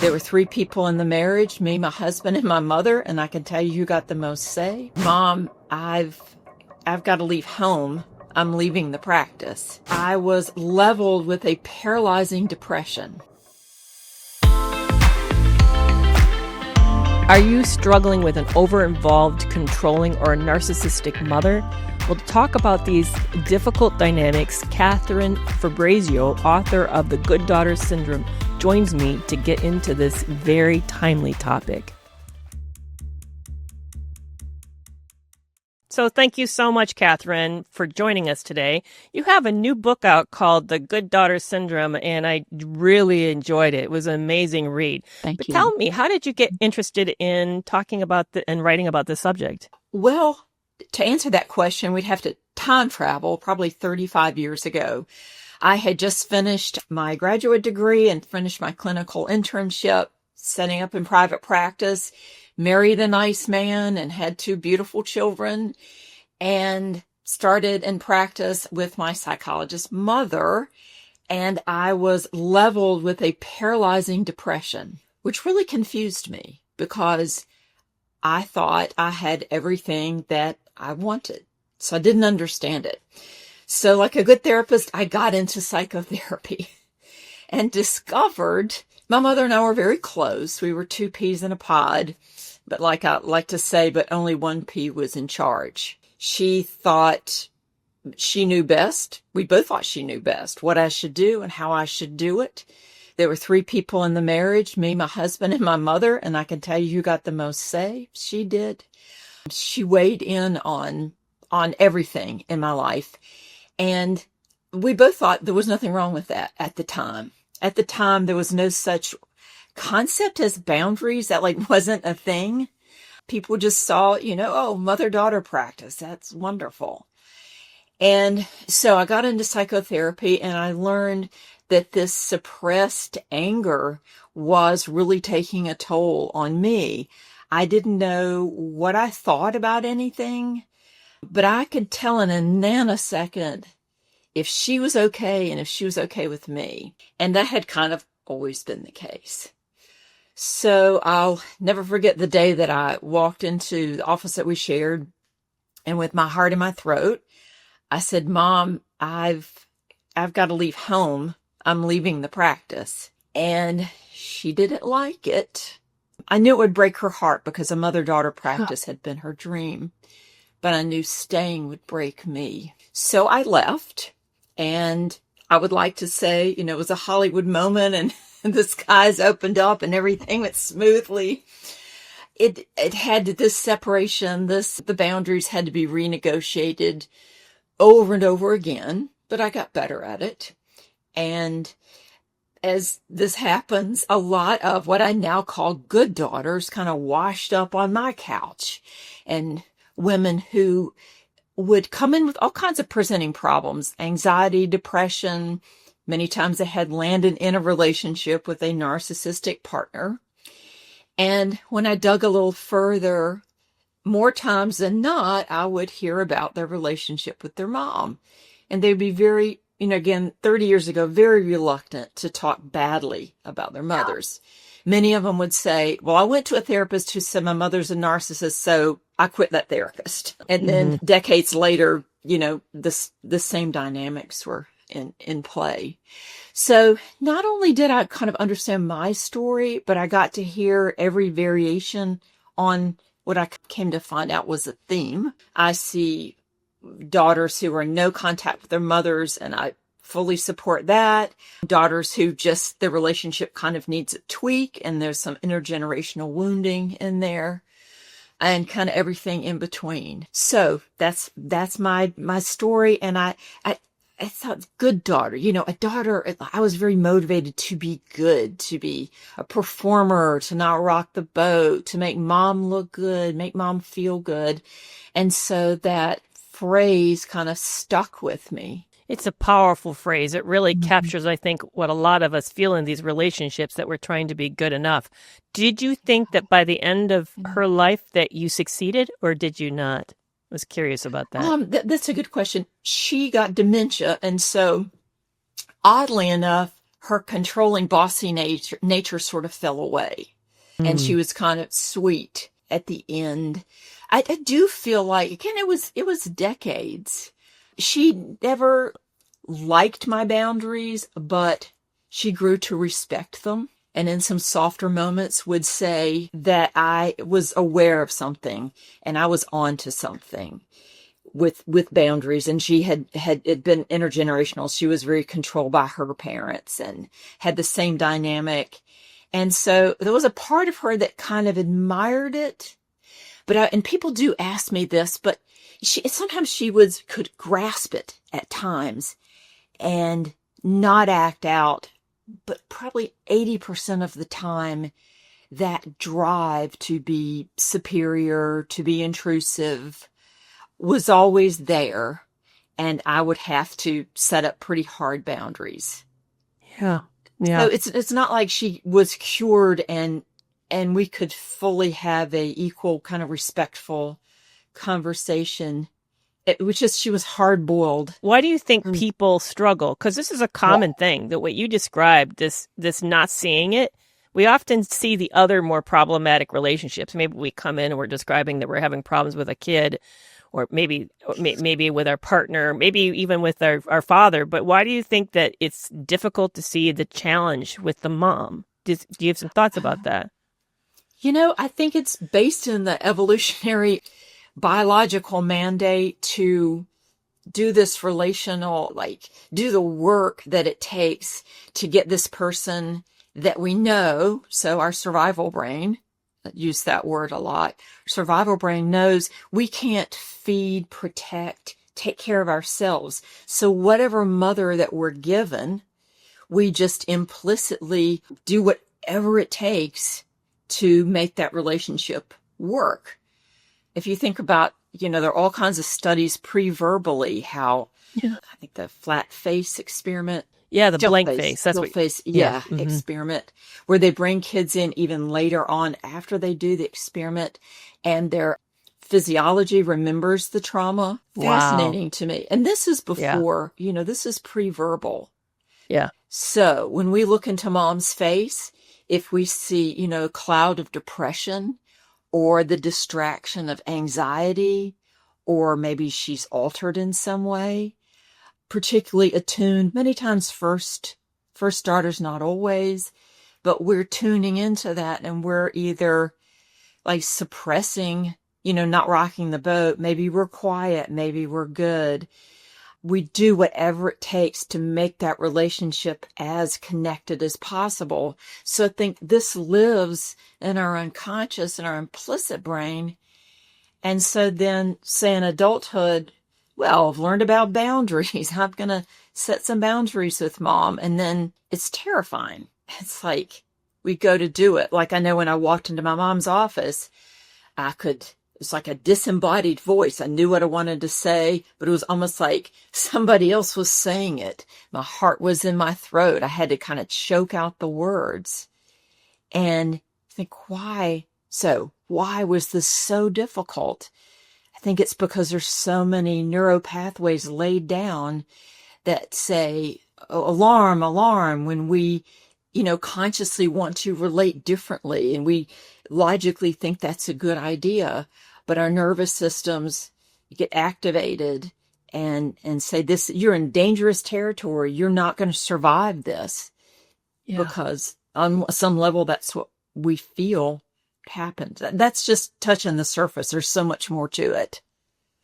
There were three people in the marriage, me, my husband, and my mother, and I can tell you who got the most say. Mom, I've got to leave home. I'm leaving the practice. I was leveled with a paralyzing depression. Are you struggling with an over-involved, controlling, or a narcissistic mother? Well, to talk about these difficult dynamics, Katherine Fabrizio, author of The Good Daughter Syndrome, joins me to get into this very timely topic. So thank you so much, Katherine, for joining us today. You have a new book out called The Good Daughter Syndrome, and I really enjoyed it. It was an amazing read. Thank you. Tell me, how did you get interested in talking about and writing about this subject? Well, to answer that question, we'd have to time travel probably 35 years ago. I had just finished my graduate degree and finished my clinical internship, setting up in private practice, married a nice man and had two beautiful children, and started in practice with my psychologist mother. And I was leveled with a paralyzing depression, which really confused me because I thought I had everything that I wanted. So I didn't understand it. So like a good therapist, I got into psychotherapy and discovered my mother and I were very close. We were two peas in a pod, but like I like to say, but only one pea was in charge. She thought she knew best. We both thought she knew best what I should do and how I should do it. There were three people in the marriage, me, my husband, and my mother, and I can tell you who got the most say. She did. She weighed in on everything in my life. And we both thought there was nothing wrong with that at the time. At the time, there was no such concept as boundaries. That wasn't a thing. People just saw, oh, mother-daughter practice. That's wonderful. And so I got into psychotherapy and I learned that this suppressed anger was really taking a toll on me. I didn't know what I thought about anything, but I could tell in a nanosecond if she was okay and if she was okay with me. And that had kind of always been the case. So I'll never forget the day that I walked into the office that we shared, and with my heart in my throat, I said, Mom, I've got to leave home. I'm leaving the practice. And she didn't like it. I knew it would break her heart because a mother-daughter practice had been her dream, but I knew staying would break me. So I left, and I would like to say, it was a Hollywood moment and the skies opened up and everything went smoothly. It had this separation, the boundaries had to be renegotiated over and over again, but I got better at it. And as this happens, a lot of what I now call good daughters kind of washed up on my couch, and women who would come in with all kinds of presenting problems, anxiety, depression. Many times they had landed in a relationship with a narcissistic partner. And when I dug a little further, more times than not, I would hear about their relationship with their mom. And they'd be very, again, 30 years ago, very reluctant to talk badly about their mothers. Many of them would say, well, I went to a therapist who said my mother's a narcissist, so I quit that therapist. And then decades later, the same dynamics were in play. So not only did I kind of understand my story, but I got to hear every variation on what I came to find out was a theme. I see daughters who are in no contact with their mothers, and I fully support that. Daughters who just, the relationship kind of needs a tweak, and there's some intergenerational wounding in there, and kind of everything in between. So that's my story. And I thought, good daughter, a daughter, I was very motivated to be good, to be a performer, to not rock the boat, to make mom look good, make mom feel good. And so that phrase kind of stuck with me. It's a powerful phrase. It really captures, I think, what a lot of us feel in these relationships, that we're trying to be good enough. Did you think that by the end of her life that you succeeded, or did you not? I was curious about that. That's a good question. She got dementia, and so oddly enough, her controlling, bossy nature sort of fell away. And she was kind of sweet at the end. I do feel like, again, it was decades. She never liked my boundaries, but she grew to respect them. And in some softer moments would say that I was aware of something and I was on to something with boundaries. And she had been intergenerational. She was very controlled by her parents and had the same dynamic. And so there was a part of her that kind of admired it. But and people do ask me this, but sometimes she could grasp it at times and not act out. But probably 80% of the time, that drive to be superior, to be intrusive, was always there. And I would have to set up pretty hard boundaries. Yeah. Yeah. So it's not like she was cured and we could fully have a equal kind of respectful conversation. It was just, she was hard boiled. Why do you think people struggle? Because this is a common thing, that what you described, this not seeing it. We often see the other more problematic relationships. Maybe we come in and we're describing that we're having problems with a kid, or maybe with our partner, maybe even with our father. But why do you think that it's difficult to see the challenge with the mom? Do you have some thoughts about that? I think it's based in the evolutionary biological mandate to do this relational, do the work that it takes to get this person that we know. So our survival brain, use that word a lot. Survival brain knows we can't feed, protect, take care of ourselves. So whatever mother that we're given, we just implicitly do whatever it takes to make that relationship work. If you think about, there are all kinds of studies pre-verbally, how, I think the flat face experiment. Yeah, the blank face. That's what face. Yeah, experiment, where they bring kids in even later on after they do the experiment, and their physiology remembers the trauma. Wow. Fascinating to me. And this is before, this is pre-verbal. Yeah. So when we look into mom's face, if we see, a cloud of depression, or the distraction of anxiety, or maybe she's altered in some way, particularly attuned, many times first starters, not always, but we're tuning into that and we're either suppressing, not rocking the boat. Maybe we're quiet. Maybe we're good. We do whatever it takes to make that relationship as connected as possible. So I think this lives in our unconscious and our implicit brain. And so then, say in adulthood, well, I've learned about boundaries. I'm going to set some boundaries with mom. And then it's terrifying. It's like we go to do it. I know when I walked into my mom's office, it's like a disembodied voice. I knew what I wanted to say, but it was almost like somebody else was saying it. My heart was in my throat. I had to kind of choke out the words and think, why? So why was this so difficult? I think it's because there's so many neuropathways laid down that say, oh, alarm, alarm, when we, consciously want to relate differently and we logically think that's a good idea, but our nervous systems get activated and say, this, you're in dangerous territory. You're not going to survive this because on some level, that's what we feel happened. That's just touching the surface. There's so much more to it.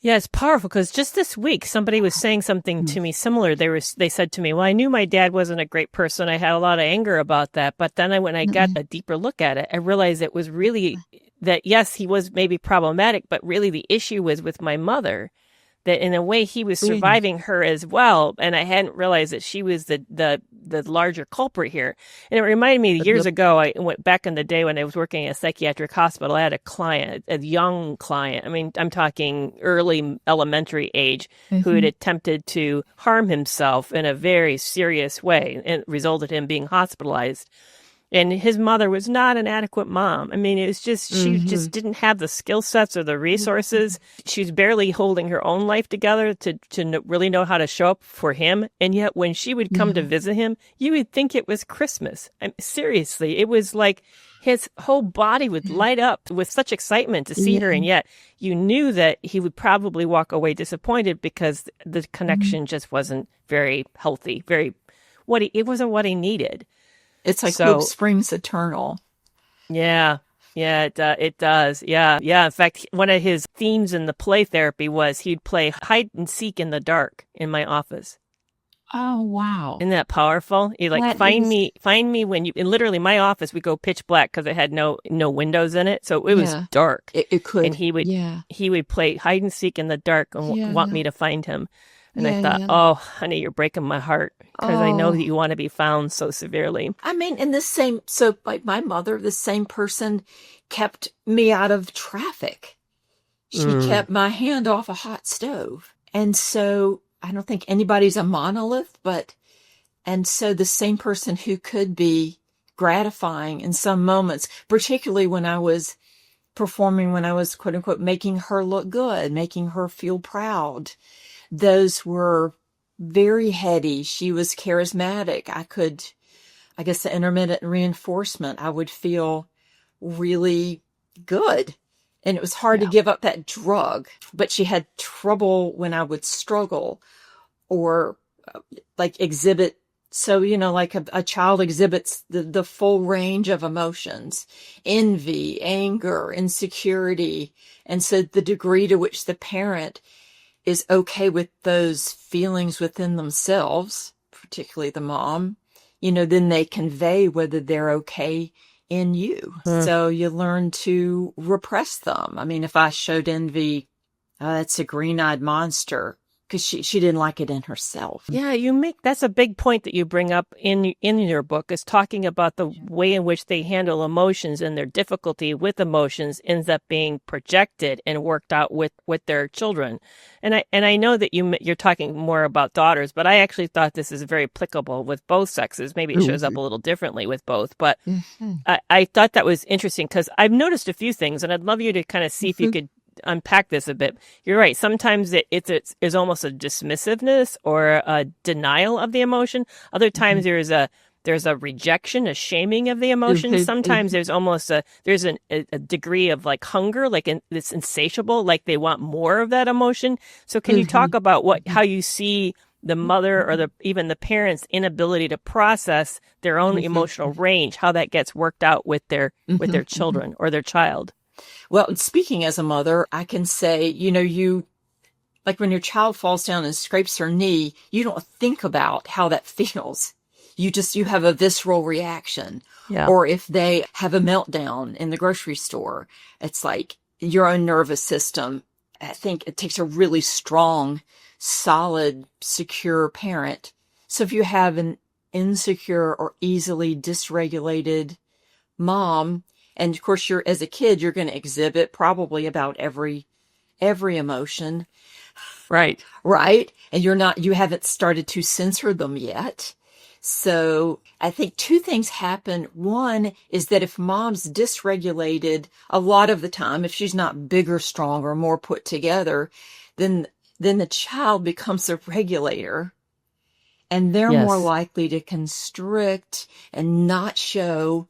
Yeah, it's powerful because just this week, somebody was saying something to me similar. They said to me, well, I knew my dad wasn't a great person. I had a lot of anger about that. But then when I got a deeper look at it, I realized it was really that, yes, he was maybe problematic, but really the issue was with my mother, that in a way he was surviving her as well. And I hadn't realized that she was the larger culprit here. And it reminded me years ago, I went back in the day when I was working at a psychiatric hospital, I had a client, a young client. I mean, I'm talking early elementary age, who had attempted to harm himself in a very serious way and resulted in him being hospitalized. And his mother was not an adequate mom. I mean, it was just, she just didn't have the skill sets or the resources. She was barely holding her own life together to really know how to show up for him. And yet when she would come to visit him, you would think it was Christmas. I mean, seriously, it was like his whole body would light up with such excitement to see her. And yet you knew that he would probably walk away disappointed because the connection just wasn't very healthy, it wasn't what he needed. It's like hope springs eternal. Yeah, it does. Yeah. In fact, one of his themes in the play therapy was he'd play hide and seek in the dark in my office. Oh, wow. Isn't that powerful? He find me when you, and literally my office would go pitch black because it had no windows in it. So it was dark. It could. And he would play hide and seek in the dark and want me to find him. And I thought, oh, honey, you're breaking my heart because I know that you want to be found so severely. I mean, like my mother, the same person kept me out of traffic. She kept my hand off a hot stove. And so I don't think anybody's a monolith, and so the same person who could be gratifying in some moments, particularly when I was performing, when I was quote unquote making her look good, making her feel proud. Those were very heady. She was charismatic. I guess the intermittent reinforcement, I would feel really good. And it was hard to give up that drug, but she had trouble when I would struggle or like exhibit. So, like a child exhibits the full range of emotions, envy, anger, insecurity. And so the degree to which the parent is okay with those feelings within themselves, particularly the mom, then they convey whether they're okay in you. So you learn to repress them. I mean, if I showed envy, that's a green-eyed monster, because she didn't like it in herself. Yeah, that's a big point that you bring up in your book, is talking about the way in which they handle emotions, and their difficulty with emotions ends up being projected and worked out with their children. And I know that you're talking more about daughters, but I actually thought this is very applicable with both sexes. Maybe it shows up a little differently with both, but I thought that was interesting because I've noticed a few things, and I'd love you to kind of see if you could unpack this a bit. You're right. Sometimes it's almost a dismissiveness or a denial of the emotion. Other times there's a rejection, a shaming of the emotion. Sometimes there's almost a degree of like hunger, like it's insatiable, like they want more of that emotion. So can you talk about how you see the mother or even the parents' inability to process their own emotional range, how that gets worked out with their children or their child? Well, speaking as a mother, I can say, you, like when your child falls down and scrapes her knee, you don't think about how that feels. You have a visceral reaction. Yeah. Or if they have a meltdown in the grocery store, it's like your own nervous system. I think it takes a really strong, solid, secure parent. So if you have an insecure or easily dysregulated mom, and of course, as a kid, you're going to exhibit probably about every emotion. Right. Right. And you haven't started to censor them yet. So I think two things happen. One is that if mom's dysregulated a lot of the time, if she's not bigger, stronger, more put together, then the child becomes a regulator, and they're more likely to constrict and not show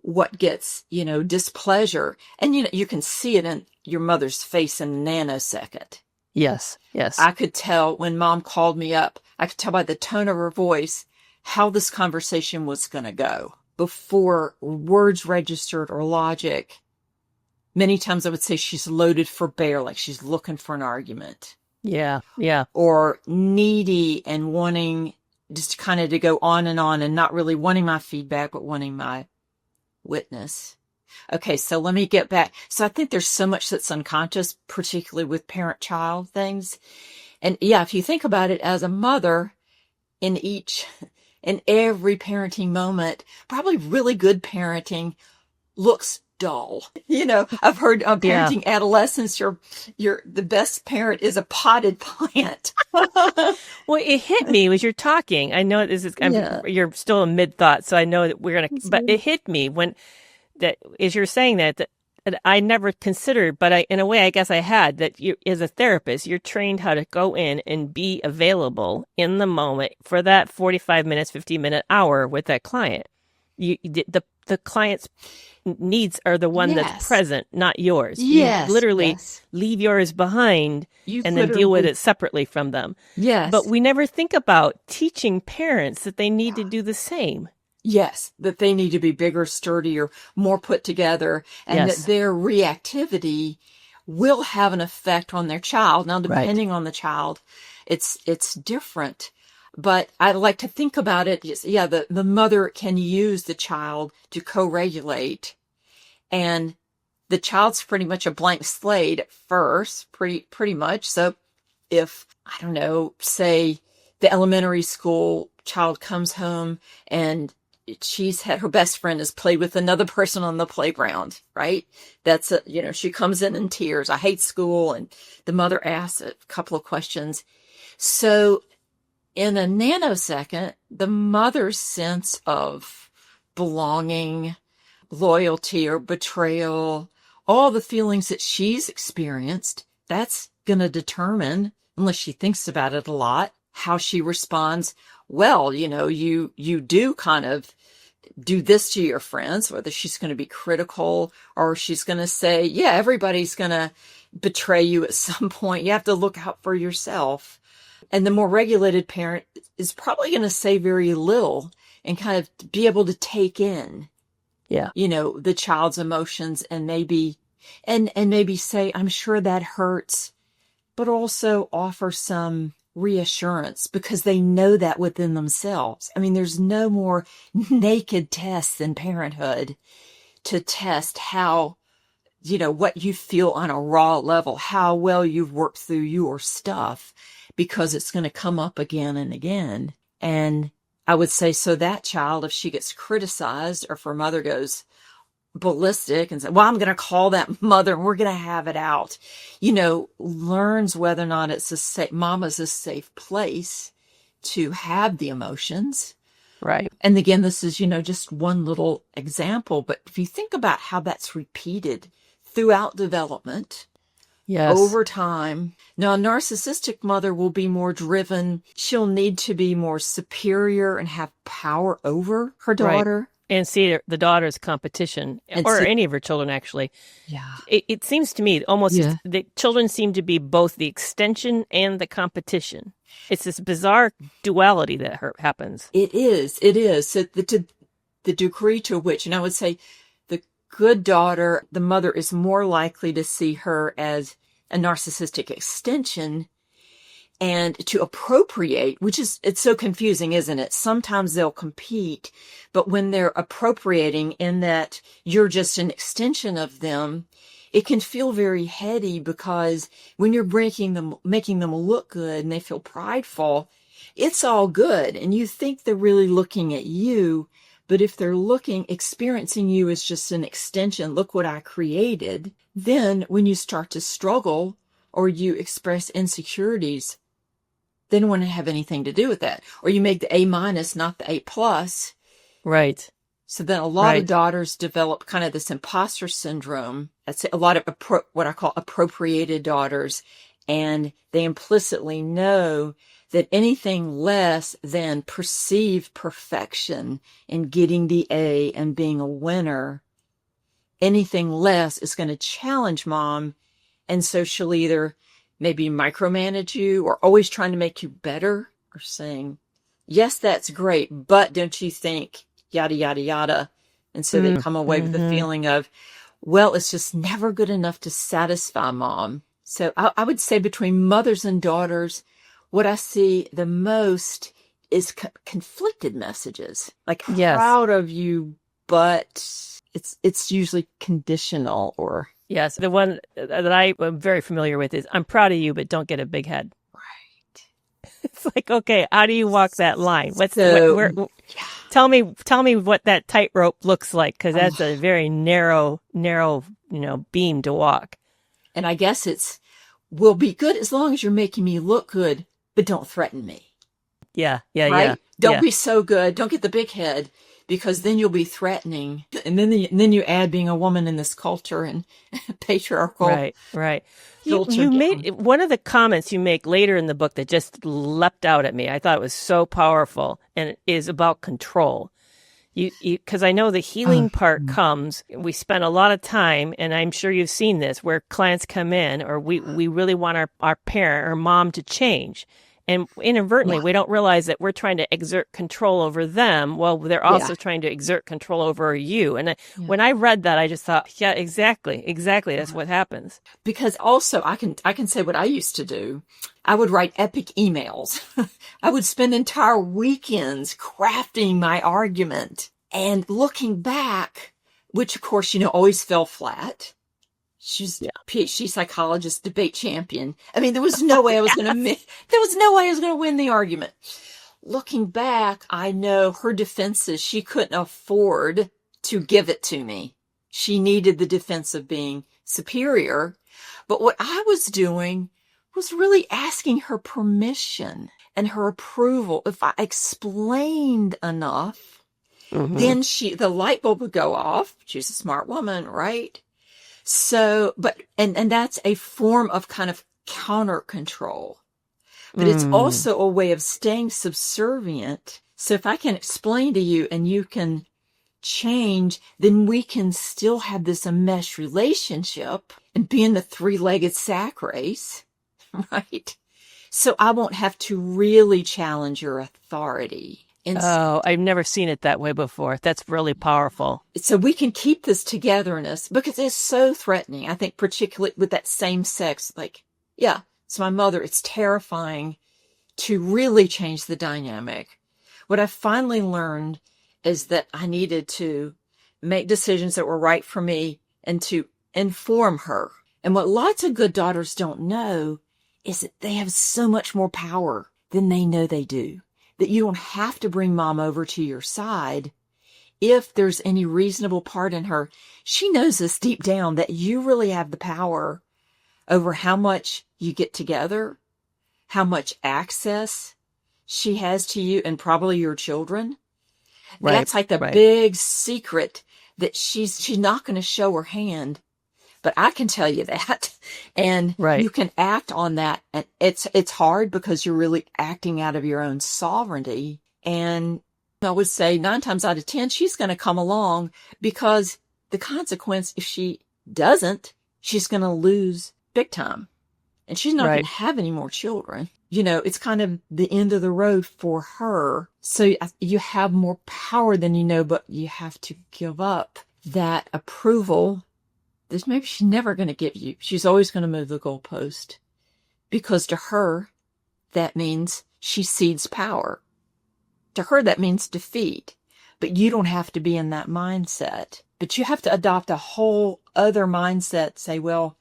what gets, displeasure. And, you can see it in your mother's face in a nanosecond. Yes. I could tell when mom called me up, I could tell by the tone of her voice how this conversation was going to go before words registered or logic. Many times I would say she's loaded for bear, like she's looking for an argument. Yeah. Or needy and wanting just kind of to go on and not really wanting my feedback, but wanting my witness. Okay, so let me get back. So I think there's so much that's unconscious, particularly with parent-child things. And yeah, if you think about it as a mother, in every parenting moment, probably really good parenting looks dull. I've heard parenting adolescents, the best parent is a potted plant. Well, it hit me as you're talking. I know this is, you're still in mid-thought, so I know that but it hit me as you're saying that I never considered, but in a way, I guess I had, that you, as a therapist, you're trained how to go in and be available in the moment for that 45 minutes, 50-minute hour with that client. The client's needs are the one that's present, not yours. Yes. You literally leave yours behind and then deal with it separately from them. Yes. But we never think about teaching parents that they need to do the same. Yes, that they need to be bigger, sturdier, more put together, and that their reactivity will have an effect on their child. Now, depending on the child, it's different. But I like to think about it. The mother can use the child to co-regulate, and the child's pretty much a blank slate at first, pretty much. So if, I don't know, say the elementary school child comes home and she's had her best friend has played with another person on the playground, right? That's she comes in tears. I hate school. And the mother asks a couple of questions. So in a nanosecond, the mother's sense of belonging, loyalty or betrayal, all the feelings that she's experienced, that's going to determine, unless she thinks about it a lot, how she responds. Well, you do kind of do this to your friends, whether she's going to be critical or she's going to say, yeah, everybody's going to betray you at some point. You have to look out for yourself. And the more regulated parent is probably going to say very little and kind of be able to take in, the child's emotions and maybe say, I'm sure that hurts, but also offer some reassurance because they know that within themselves. I mean, there's no more naked tests than parenthood to test how, what you feel on a raw level, how well you've worked through your stuff, because it's going to come up again and again. And I would say, so that child, if she gets criticized or if her mother goes ballistic and say, well, I'm going to call that mother and we're going to have it out, learns whether or not mama's a safe place to have the emotions. Right. And again, this is, just one little example, but if you think about how that's repeated throughout development, over time. Now, a narcissistic mother will be more driven. She'll need to be more superior and have power over her daughter. Right. And see the daughter's competition, or any of her children, actually. Yeah. It seems to me almost the children seem to be both the extension and the competition. It's this bizarre duality that happens. It is. So the degree to which, and I would say the good daughter, the mother is more likely to see her as a narcissistic extension and to appropriate, it's so confusing, isn't it? Sometimes they'll compete, but when they're appropriating in that you're just an extension of them, it can feel very heady because when you're making them look good and they feel prideful, it's all good. And you think they're really looking at you, but if they're experiencing you as just an extension, look what I created, then when you start to struggle or you express insecurities, they don't want to have anything to do with that. Or you make the A-, not the A+. Right. So then a lot of daughters develop kind of this imposter syndrome. That's a lot of what I call appropriated daughters. And they implicitly know that anything less than perceived perfection in getting the A and being a winner, anything less is going to challenge mom. And so she'll either maybe micromanage you or always trying to make you better or saying, yes, that's great, but don't you think yada, yada, yada. And so they come away with the feeling of, well, it's just never good enough to satisfy mom. So I would say between mothers and daughters, what I see the most is conflicted messages. Like, I'm proud of you, but it's usually conditional or... Yes, the one that I am very familiar with is, I'm proud of you, but don't get a big head. Right. It's like, okay, how do you walk that line? Tell me what that tightrope looks like, because that's a very narrow, beam to walk. And I guess will be good as long as you're making me look good, but don't threaten me. Yeah. Don't be so good. Don't get the big head, because then you'll be threatening. And then you add being a woman in this culture and patriarchal. Right. You made one of the comments you make later in the book that just leapt out at me. I thought it was so powerful, and it is about control. Because I know the healing part comes, we spend a lot of time, and I'm sure you've seen this, where clients come in, or we really want our parent or mom to change. And inadvertently, we don't realize that we're trying to exert control over them. Well, they're also trying to exert control over you. And when I read that, I just thought, yeah, exactly. That's what happens. Because also, I can say what I used to do. I would write epic emails. I would spend entire weekends crafting my argument. And looking back, which of course, always fell flat. She's a PhD psychologist, debate champion. I mean, there was no way I was going to win the argument. Looking back, I know her defenses, she couldn't afford to give it to me. She needed the defense of being superior. But what I was doing was really asking her permission and her approval. If I explained enough, then the light bulb would go off. She's a smart woman, right? So, and that's a form of kind of counter control, but it's also a way of staying subservient. So if I can explain to you and you can change, then we can still have this enmeshed relationship and be in the three-legged sack race, right? So I won't have to really challenge your authority. I've never seen it that way before. That's really powerful. So we can keep this togetherness, because it's so threatening. I think particularly with that same sex, it's my mother. It's terrifying to really change the dynamic. What I finally learned is that I needed to make decisions that were right for me and to inform her. And what lots of good daughters don't know is that they have so much more power than they know they do. That you don't have to bring mom over to your side if there's any reasonable part in her. She knows this deep down, that you really have the power over how much you get together, how much access she has to you and probably your children. Right. That's like the big secret that she's not going to show her hand. But I can tell you that, and you can act on that. And it's hard because you're really acting out of your own sovereignty. And I would say 9 times out of 10, she's going to come along, because the consequence, if she doesn't, she's going to lose big time, and she's not going to have any more children. It's kind of the end of the road for her. So you have more power than you know, but you have to give up that approval. This maybe she's never going to give you. She's always going to move the goalpost, because to her, that means she cedes power. To her, that means defeat. But you don't have to be in that mindset. But you have to adopt a whole other mindset. Say, well,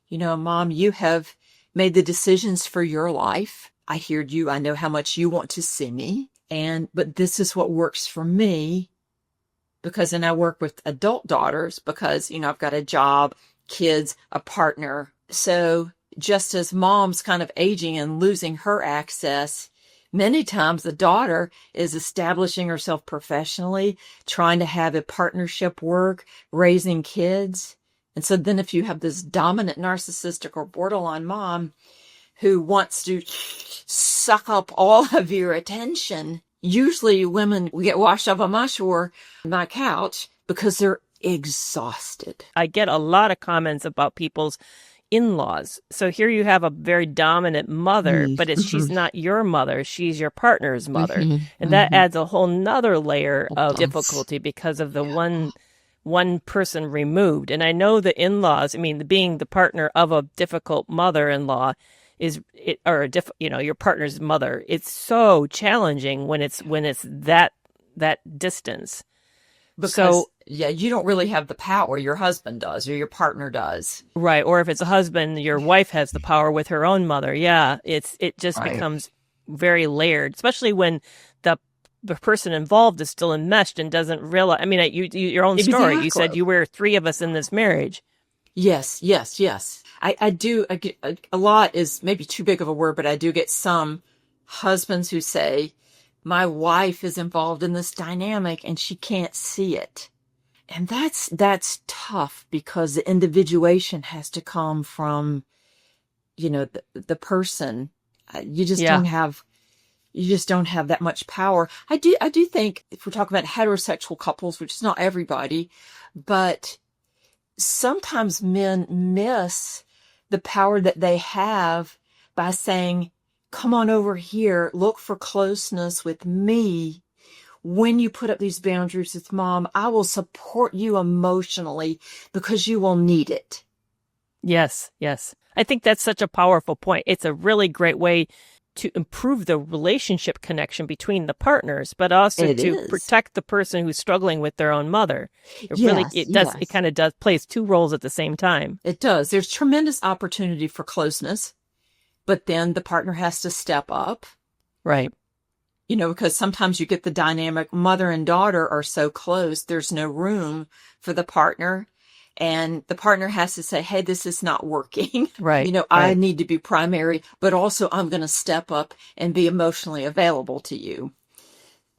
Mom, you have made the decisions for your life. I heard you. I know how much you want to see me. But this is what works for me. Because then I work with adult daughters, because, I've got a job, kids, a partner. So just as mom's kind of aging and losing her access, many times the daughter is establishing herself professionally, trying to have a partnership work, raising kids. And so then if you have this dominant narcissistic or borderline mom who wants to suck up all of your attention, usually women get washed up on my shore, my couch, because they're exhausted. I get a lot of comments about people's in-laws. So here you have a very dominant mother, but she's not your mother, she's your partner's mother. And that adds a whole nother layer of difficulty because of the one person removed. And I know the in-laws, being the partner of a difficult mother-in-law your partner's mother, it's so challenging when it's that distance. Because you don't really have the power. Your husband does, or your partner does. Right. Or if it's a husband, your wife has the power with her own mother. Yeah. It just becomes very layered, especially when the person involved is still enmeshed and doesn't realize. I mean, your own story, you said you were 3 of us in this marriage. Yes. I do. I get, a lot is maybe too big of a word, but I do get some husbands who say, my wife is involved in this dynamic and she can't see it. And that's tough because the individuation has to come from, the person. You just don't have that much power. I do think if we're talking about heterosexual couples, which is not everybody, but sometimes men miss the power that they have by saying, come on over here, look for closeness with me. When you put up these boundaries with mom, I will support you emotionally because you will need it. Yes. I think that's such a powerful point. It's a really great way to improve the relationship connection between the partners, but also protect the person who's struggling with their own mother. It kind of plays 2 roles at the same time. It does. There's tremendous opportunity for closeness, but then the partner has to step up. Right. Because sometimes you get the dynamic mother and daughter are so close, there's no room for the partner. And the partner has to say, hey, this is not working. Right. I need to be primary, but also I'm going to step up and be emotionally available to you.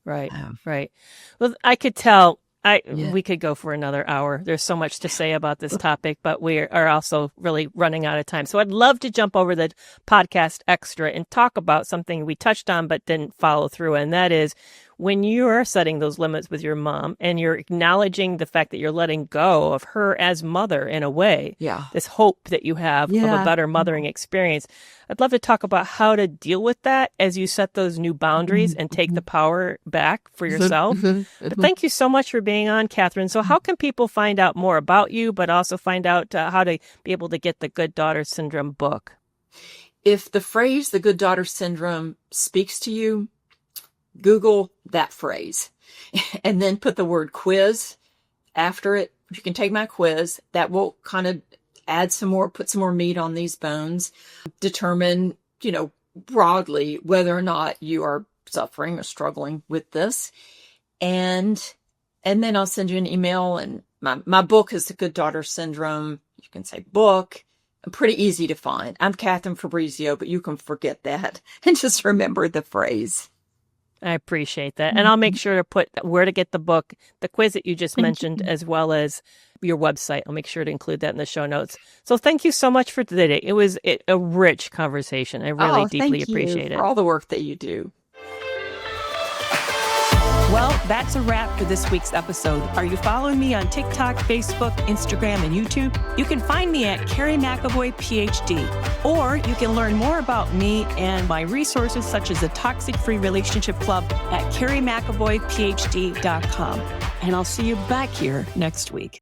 Right. Right. Well, I could tell we could go for another hour. There's so much to say about this topic, but we are also really running out of time. So I'd love to jump over the podcast extra and talk about something we touched on but didn't follow through. And that is when you are setting those limits with your mom and you're acknowledging the fact that you're letting go of her as mother in a way, this hope that you have of a better mothering experience. I'd love to talk about how to deal with that as you set those new boundaries and take the power back for yourself. But thank you so much for being on, Katherine. So how can people find out more about you, but also find out how to be able to get the Good Daughter Syndrome book? If the phrase, the Good Daughter Syndrome, speaks to you, Google that phrase and then put the word quiz after it. You can take my quiz. That will kind of put some more meat on these bones, determine, broadly whether or not you are suffering or struggling with this. And then I'll send you an email, and my book is The Good Daughter Syndrome. You can say book. Pretty easy to find. I'm Katherine Fabrizio, but you can forget that and just remember the phrase. I appreciate that. And I'll make sure to put where to get the book, the quiz that you just mentioned, as well as your website. I'll make sure to include that in the show notes. So thank you so much for today. It was a rich conversation. I really deeply appreciate it. For all the work that you do. Well, that's a wrap for this week's episode. Are you following me on TikTok, Facebook, Instagram, and YouTube? You can find me at Carrie McAvoy, PhD. Or you can learn more about me and my resources, such as the Toxic Free Relationship Club, at carriemcavoyphd.com. And I'll see you back here next week.